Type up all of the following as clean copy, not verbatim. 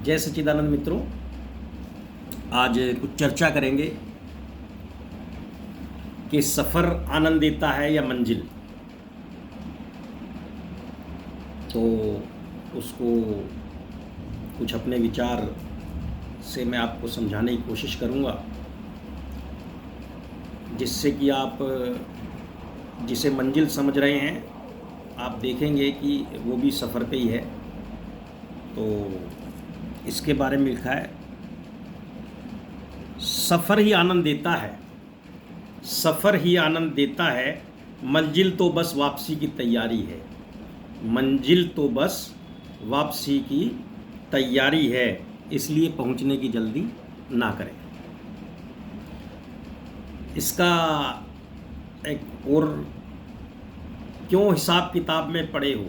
जय सच्चिदानंद मित्रों, आज कुछ चर्चा करेंगे कि सफ़र आनंद देता है या मंजिल। तो उसको कुछ अपने विचार से मैं आपको समझाने की कोशिश करूँगा, जिससे कि आप जिसे मंजिल समझ रहे हैं आप देखेंगे कि वो भी सफ़र पे ही है। तो इसके बारे में लिखा है, सफ़र ही आनंद देता है, सफ़र ही आनंद देता है, मंजिल तो बस वापसी की तैयारी है, मंजिल तो बस वापसी की तैयारी है, इसलिए पहुंचने की जल्दी ना करें। इसका एक और, क्यों हिसाब किताब में पड़े हो,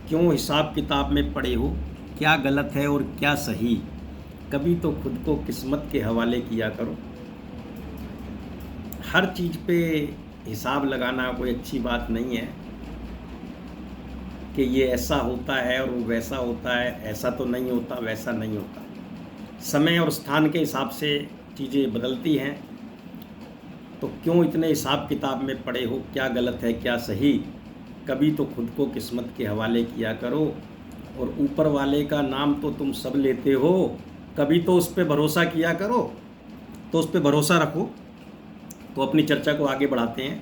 क्यों हिसाब किताब में पड़े हो, क्या गलत है और क्या सही, कभी तो खुद को किस्मत के हवाले किया करो। हर चीज़ पे हिसाब लगाना कोई अच्छी बात नहीं है कि ये ऐसा होता है और वो वैसा होता है, ऐसा तो नहीं होता, वैसा नहीं होता। समय और स्थान के हिसाब से चीज़ें बदलती हैं, तो क्यों इतने हिसाब किताब में पड़े हो, क्या गलत है क्या सही, कभी तो खुद को किस्मत के हवाले किया करो। और ऊपर वाले का नाम तो तुम सब लेते हो, कभी तो उस पर भरोसा किया करो, तो उस पर भरोसा रखो। तो अपनी चर्चा को आगे बढ़ाते हैं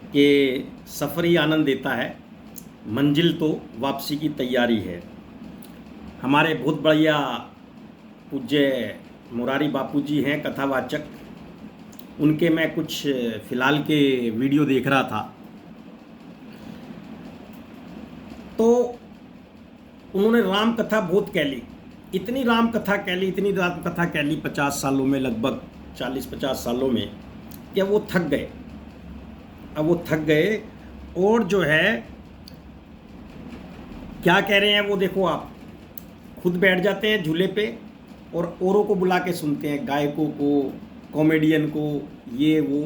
कि सफ़र ही आनंद देता है, मंजिल तो वापसी की तैयारी है। हमारे बहुत बढ़िया पूज्य मुरारी बापू जी हैं कथावाचक, उनके मैं कुछ फ़िलहाल के वीडियो देख रहा था, तो उन्होंने राम कथा बहुत कह ली, इतनी राम कथा कह ली, इतनी राम कथा कह ली 50 सालों में, लगभग 40-50 सालों में, कि वो थक गए। अब वो थक गए और जो है क्या कह रहे हैं वो देखो, आप खुद बैठ जाते हैं झूले पे और औरों को बुला के सुनते हैं, गायकों को, कॉमेडियन को, ये वो।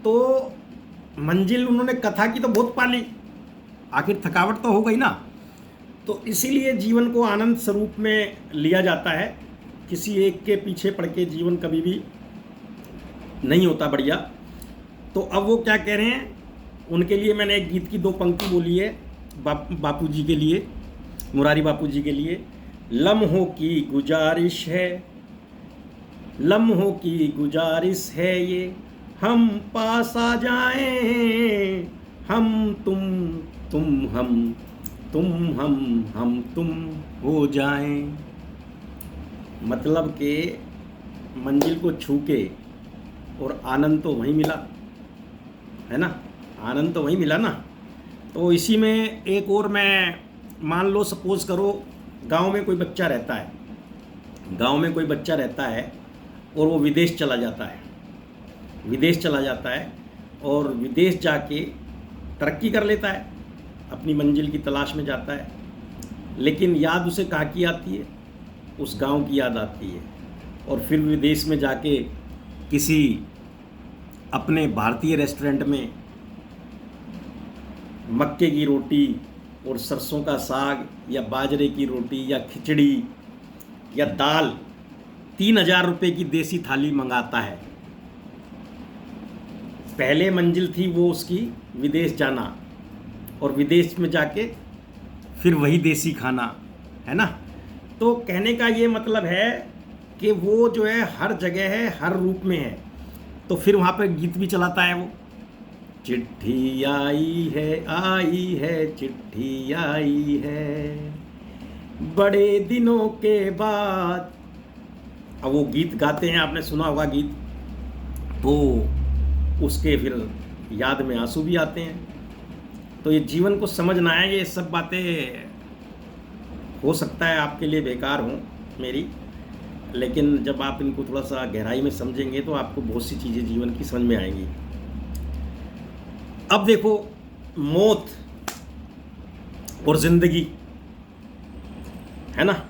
तो मंजिल उन्होंने कथा की तो बहुत पाली, आखिर थकावट तो हो गई ना। तो इसीलिए जीवन को आनंद स्वरूप में लिया जाता है, किसी एक के पीछे पड़ के जीवन कभी भी नहीं होता बढ़िया। तो अब वो क्या कह रहे हैं, उनके लिए मैंने एक गीत की 2 पंक्ति बोली है, बापू जी के लिए, मुरारी बापू जी के लिए। लम्हों की गुजारिश है, लम्हों की गुजारिश है ये, हम पास आ जाएं, हम तुम हम, तुम हम तुम हो जाएं। मतलब कि मंजिल को छू के और आनंद तो वहीं मिला है ना, आनंद तो वहीं मिला ना। तो इसी में एक और, मैं मान लो सपोज़ करो गांव में कोई बच्चा रहता है, गांव में कोई बच्चा रहता है और वो विदेश चला जाता है, विदेश चला जाता है और विदेश जाके तरक्की कर लेता है, अपनी मंजिल की तलाश में जाता है, लेकिन याद उसे कहाँ की आती है, उस गांव की याद आती है। और फिर विदेश में जाके किसी अपने भारतीय रेस्टोरेंट में मक्के की रोटी और सरसों का साग या बाजरे की रोटी या खिचड़ी या दाल 3000 रुपये की देसी थाली मंगाता है। पहले मंजिल थी वो उसकी विदेश जाना, और विदेश में जाके फिर वही देसी खाना, है ना। तो कहने का ये मतलब है कि वो जो है हर जगह है, हर रूप में है। तो फिर वहाँ पे गीत भी चलाता है वो, चिट्ठी आई है, चिट्ठी आई है, बड़े दिनों के बाद। अब वो गीत गाते हैं, आपने सुना होगा गीत, तो उसके फिर याद में आंसू भी आते हैं। तो ये जीवन को समझना है, ये सब बातें हो सकता है आपके लिए बेकार हों मेरी, लेकिन जब आप इनको थोड़ा सा गहराई में समझेंगे तो आपको बहुत सी चीज़ें जीवन की समझ में आएंगी। अब देखो, मौत और ज़िंदगी, है ना,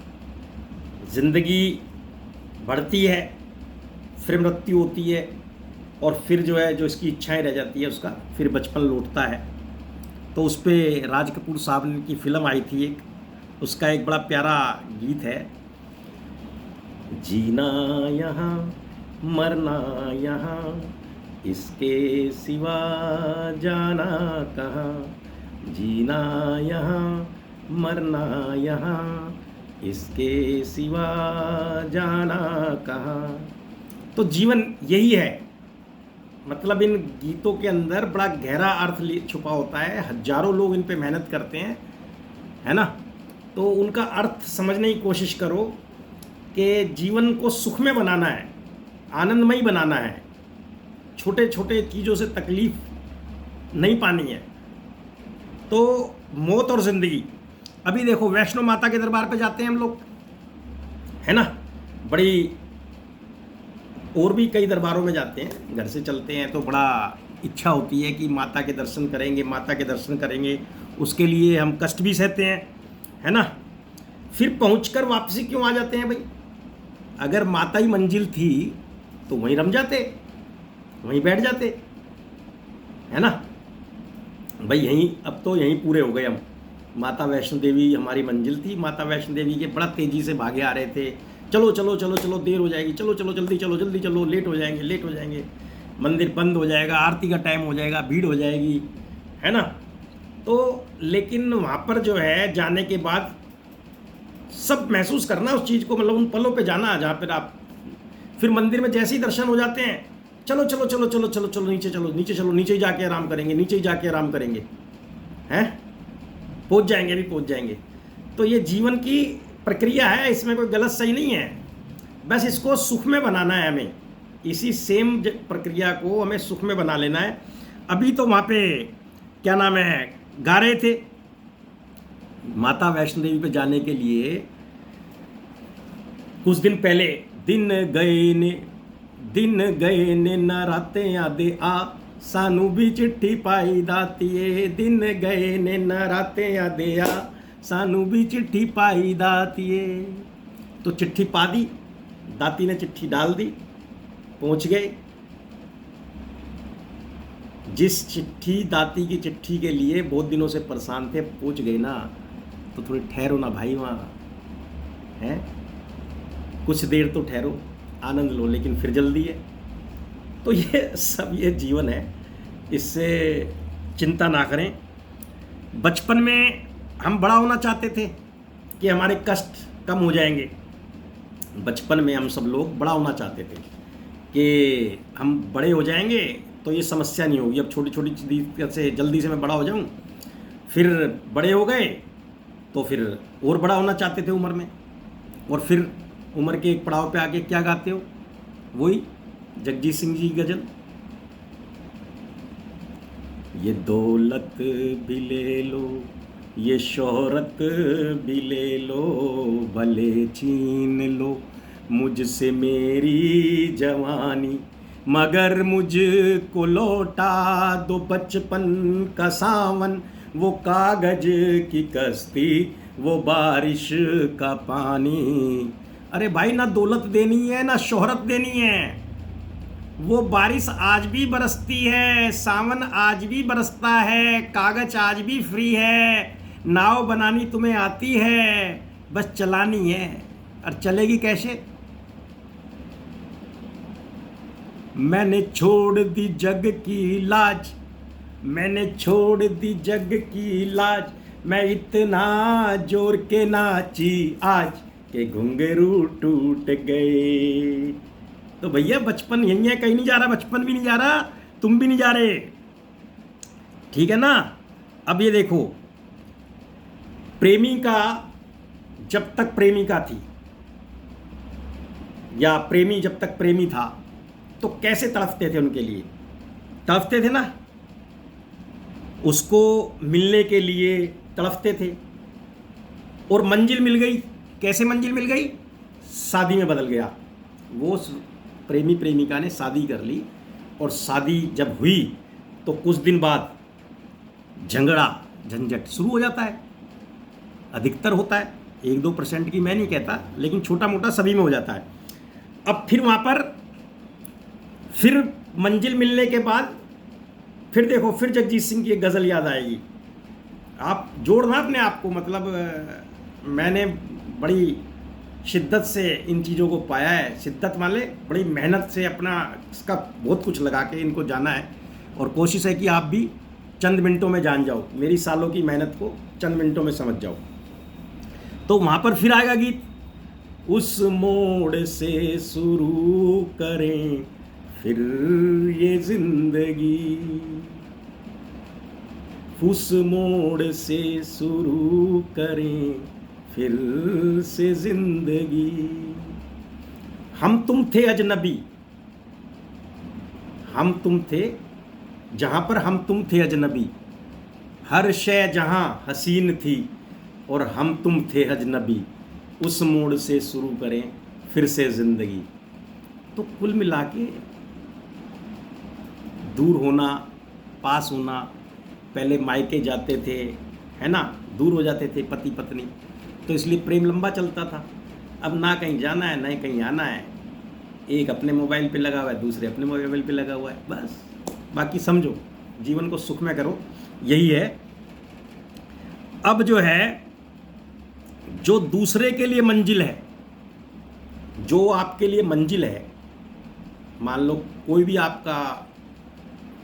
ज़िंदगी बढ़ती है, फिर मृत्यु होती है, और फिर जो है जो इसकी इच्छाएं रह जाती है उसका फिर बचपन लौटता है। तो उस पर राज कपूर साहब की फ़िल्म आई थी एक, उसका एक बड़ा प्यारा गीत है, जीना यहाँ मरना यहाँ, इसके सिवा जाना कहाँ, जीना यहाँ मरना यहाँ, इसके सिवा जाना कहाँ। तो जीवन यही है, मतलब इन गीतों के अंदर बड़ा गहरा अर्थ छुपा होता है। हजारों लोग इन पे मेहनत करते हैं, है ना। तो उनका अर्थ समझने की कोशिश करो कि जीवन को सुखमय बनाना है, आनंदमय बनाना है, छोटे छोटे चीज़ों से तकलीफ नहीं पानी है। तो मौत और ज़िंदगी, अभी देखो वैष्णो माता के दरबार पे जाते हैं हम लोग, है ना, बड़ी, और भी कई दरबारों में जाते हैं, घर से चलते हैं तो बड़ा इच्छा होती है कि माता के दर्शन करेंगे, माता के दर्शन करेंगे, उसके लिए हम कष्ट भी सहते हैं, है ना। फिर पहुंचकर वापसी क्यों आ जाते हैं भाई? अगर माता ही मंजिल थी तो वहीं रम जाते, वहीं बैठ जाते, है ना भाई। यहीं अब तो यहीं पूरे हो गए हम। माता वैष्णो देवी हमारी मंजिल थी, माता वैष्णो देवी के बड़ा तेज़ी से भागे आ रहे थे, चलो चलो चलो चलो देर हो जाएगी, चलो चलो जल्दी चलो जल्दी चलो, लेट हो जाएंगे लेट हो जाएंगे, मंदिर बंद हो जाएगा, आरती का टाइम हो जाएगा, भीड़ हो जाएगी, है ना। तो लेकिन वहाँ पर जो है जाने के बाद सब महसूस करना उस चीज़ को, मतलब उन पलों पे जाना जहाँ पर आप, फिर मंदिर में जैसे ही दर्शन हो जाते हैं, चलो चलो चलो चलो चलो चलो नीचे चलो नीचे चलो, नीचे ही जाके आराम करेंगे, नीचे ही जाके आराम करेंगे, हैं, पहुँच जाएंगे, अभी पहुँच जाएंगे। तो ये जीवन की प्रक्रिया है, इसमें कोई गलत सही नहीं है, बस इसको सुख में बनाना है हमें, इसी सेम प्रक्रिया को हमें सुख में बना लेना है। अभी तो वहाँ पे क्या नाम है, गा रहे थे माता वैष्णो देवी पे जाने के लिए कुछ दिन पहले, दिन गए ने नराते यादे आ, सानू भी चिट्ठी पाई दातिए, दिन गए ने नराते यादे आ, सानू भी चिट्ठी पाई दातिए। तो चिट्ठी पा दी, दाती ने चिट्ठी डाल दी, पहुंच गए। जिस चिट्ठी, दाती की चिट्ठी के लिए बहुत दिनों से परेशान थे, पहुंच गए ना, तो थोड़ी ठहरो ना भाई वहाँ, हैं, कुछ देर तो ठहरो, आनंद लो, लेकिन फिर जल्दी है। तो ये सब ये जीवन है, इससे चिंता ना करें। बचपन में हम बड़ा होना चाहते थे कि हमारे कष्ट कम हो जाएंगे, बचपन में हम सब लोग बड़ा होना चाहते थे कि हम बड़े हो जाएंगे तो ये समस्या नहीं होगी, अब छोटी छोटी चीज़ से जल्दी से मैं बड़ा हो जाऊं। फिर बड़े हो गए तो फिर और बड़ा होना चाहते थे उम्र में, और फिर उम्र के एक पड़ाव पे आके क्या गाते हो, वही जगजीत सिंह जी की गज़ल, ये दौलत भी ले लो, ये शोहरत भी ले लो, भले छीन लो मुझसे मेरी जवानी, मगर मुझको लौटा दो बचपन का सावन, वो कागज की कश्ती, वो बारिश का पानी। अरे भाई, ना दौलत देनी है ना शोहरत देनी है, वो बारिश आज भी बरसती है, सावन आज भी बरसता है, कागज आज भी फ्री है, नाव बनानी तुम्हें आती है, बस चलानी है। और चलेगी कैसे? मैंने छोड़ दी जग की लाज, मैंने छोड़ दी जग की लाज, मैं इतना जोर के नाची आज के घुंघरू टूट गए। तो भैया बचपन यही है, कहीं नहीं जा रहा, बचपन भी नहीं जा रहा, तुम भी नहीं जा रहे, ठीक है ना। अब ये देखो, प्रेमिका जब तक प्रेमिका थी, या प्रेमी जब तक प्रेमी था, तो कैसे तड़पते थे उनके लिए, तड़पते थे ना, उसको मिलने के लिए तड़पते थे। और मंजिल मिल गई, कैसे मंजिल मिल गई? शादी में बदल गया। वो प्रेमी प्रेमिका ने शादी कर ली, और शादी जब हुई तो कुछ दिन बाद झगड़ा झंझट शुरू हो जाता है, अधिकतर होता है, 1-2% की मैं नहीं कहता, लेकिन छोटा मोटा सभी में हो जाता है। अब फिर वहाँ पर फिर मंजिल मिलने के बाद फिर देखो, फिर जगजीत सिंह की एक गज़ल याद आएगी। आप जोड़ना अपने आप को, मतलब मैंने बड़ी शिद्दत से इन चीज़ों को पाया है। शिद्दत वाले बड़ी मेहनत से अपना इसका बहुत कुछ लगा के इनको जाना है, और कोशिश है कि आप भी चंद मिनटों में जान जाओ, मेरी सालों की मेहनत को चंद मिनटों में समझ जाओ। तो वहाँ पर फिर आएगा गीत, उस मोड़ से शुरू करें फिर ये जिंदगी, उस मोड़ से शुरू करें फिर से जिंदगी। हम तुम थे अजनबी, हम तुम थे जहाँ पर हम तुम थे अजनबी, हर शय जहाँ हसीन थी और हम तुम थे अजनबी, उस मोड़ से शुरू करें फिर से ज़िंदगी। तो कुल मिला के दूर होना, पास होना, पहले मायके जाते थे, है ना, दूर हो जाते थे पति पत्नी, तो इसलिए प्रेम लंबा चलता था। अब ना कहीं जाना है ना कहीं आना है, एक अपने मोबाइल पे लगा हुआ है, दूसरे अपने मोबाइल पे लगा हुआ है, बस। बाकी समझो, जीवन को सुखमय करो, यही है। अब जो है, जो दूसरे के लिए मंजिल है, जो आपके लिए मंजिल है, मान लो कोई भी आपका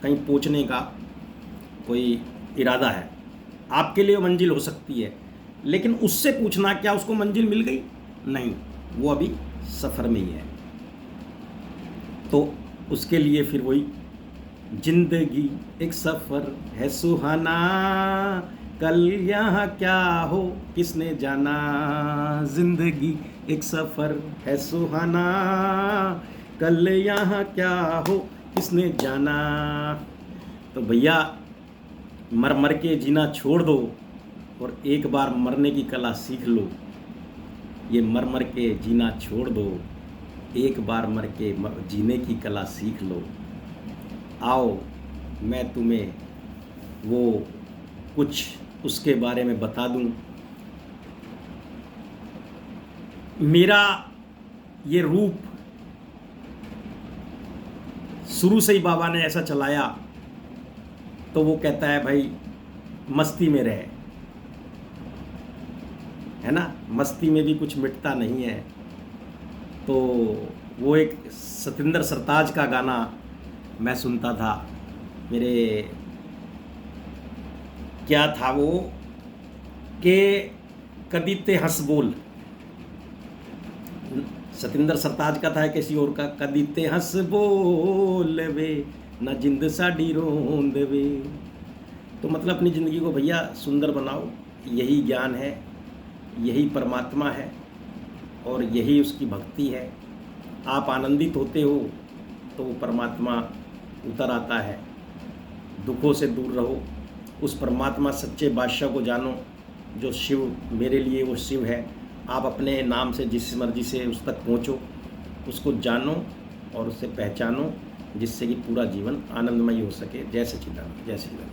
कहीं पहुंचने का कोई इरादा है, आपके लिए मंजिल हो सकती है, लेकिन उससे पूछना क्या उसको मंजिल मिल गई? नहीं, वो अभी सफ़र में ही है। तो उसके लिए फिर वही, जिंदगी एक सफ़र है सुहाना, कल यहाँ क्या हो किसने जाना, जिंदगी एक सफ़र है सुहाना, कल यहाँ क्या हो किसने जाना। तो भैया, मर मर के जीना छोड़ दो और एक बार मरने की कला सीख लो। ये मर मर के जीना छोड़ दो, एक बार मर के जीने की कला सीख लो। आओ मैं तुम्हें वो कुछ उसके बारे में बता दूं। मेरा ये रूप शुरू से ही बाबा ने ऐसा चलाया, तो वो कहता है भाई मस्ती में रहे, है ना, मस्ती में भी कुछ मिटता नहीं है। तो वो एक सतिंदर सरताज का गाना मैं सुनता था, मेरे क्या था वो, के कदी ते हंस बोल, सतिंदर सरताज का था किसी और का, कदी ते हंस बोल वे ना जिंद साडी रोंद वे। तो मतलब अपनी ज़िंदगी को भैया सुंदर बनाओ, यही ज्ञान है, यही परमात्मा है और यही उसकी भक्ति है। आप आनंदित होते हो तो वो परमात्मा उतर आता है। दुखों से दूर रहो, उस परमात्मा सच्चे बादशाह को जानो, जो शिव मेरे लिए वो शिव है। आप अपने नाम से जिस मर्जी से उस तक पहुँचो, उसको जानो और उससे पहचानो, जिससे कि पूरा जीवन आनंदमय हो सके। जय सच्चिदानंद, जय श्री राम।